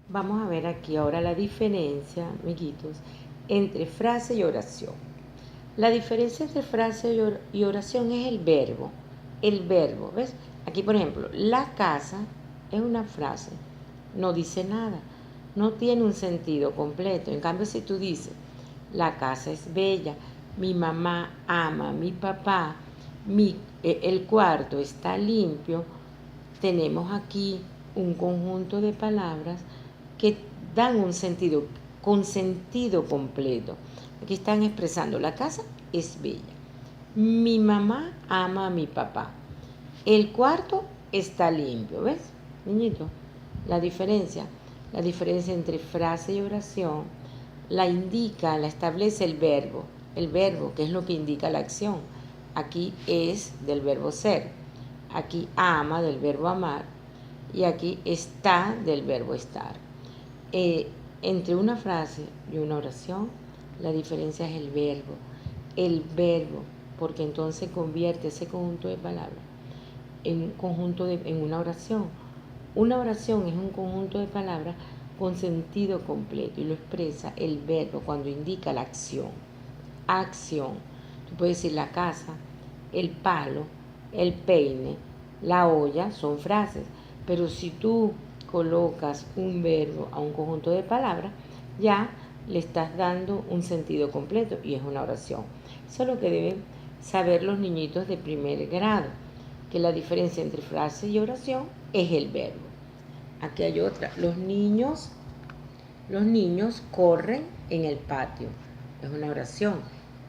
Vamos a ver aquí ahora la diferencia, amiguitos, entre frase y oración. La diferencia entre frase y oración es el verbo. El verbo, ¿ves? Aquí, por ejemplo, la casa es una frase, no dice nada, no tiene un sentido completo. En cambio, si tú dices, la casa es bella, mi mamá ama a mi papá, el cuarto está limpio, tenemos aquí un conjunto de palabras que dan un sentido, con sentido completo. Aquí están expresando, la casa es bella, mi mamá ama a mi papá, el cuarto está limpio, ¿ves, niñito? La diferencia entre frase y oración la indica, la establece el verbo que es lo que indica la acción. Aquí es del verbo ser, aquí ama del verbo amar y aquí está del verbo estar. Entre una frase y una oración, la diferencia es el verbo, porque entonces convierte ese conjunto de palabras en una oración. Una oración es un conjunto de palabras con sentido completo y lo expresa el verbo cuando indica la acción. Acción. Tú puedes decir la casa, el palo, el peine, la olla, son frases. Pero si tú colocas un verbo a un conjunto de palabras, ya le estás dando un sentido completo y es una oración. Eso es lo que deben saber los niñitos de primer grado, que la diferencia entre frase y oración es el verbo. Aquí hay otra. Los niños corren en el patio. Es una oración.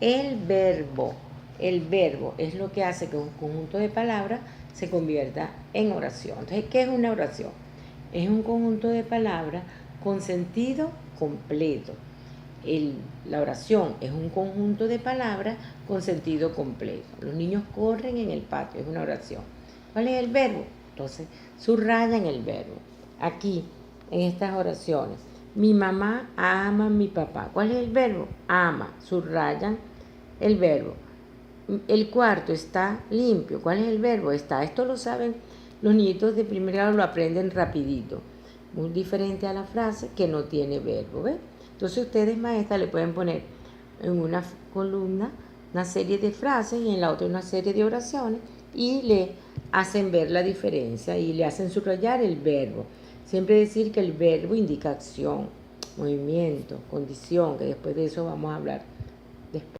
El verbo es lo que hace que un conjunto de palabras se convierta en oración. Entonces, ¿qué es una oración? Es un conjunto de palabras con sentido completo. La oración es un conjunto de palabras con sentido completo. Los niños corren en el patio, es una oración. ¿Cuál es el verbo? Entonces, subrayan el verbo. Aquí, en estas oraciones, mi mamá ama a mi papá. ¿Cuál es el verbo? Ama. Subrayan el verbo. El cuarto está limpio. ¿Cuál es el verbo? Está. Esto lo saben los niñitos de primer grado, lo aprenden rapidito. Muy diferente a la frase que no tiene verbo, ¿ves? Entonces ustedes, maestras, le pueden poner en una columna una serie de frases y en la otra una serie de oraciones y le hacen ver la diferencia y le hacen subrayar el verbo. Siempre decir que el verbo indica acción, movimiento, condición, que después de eso vamos a hablar después.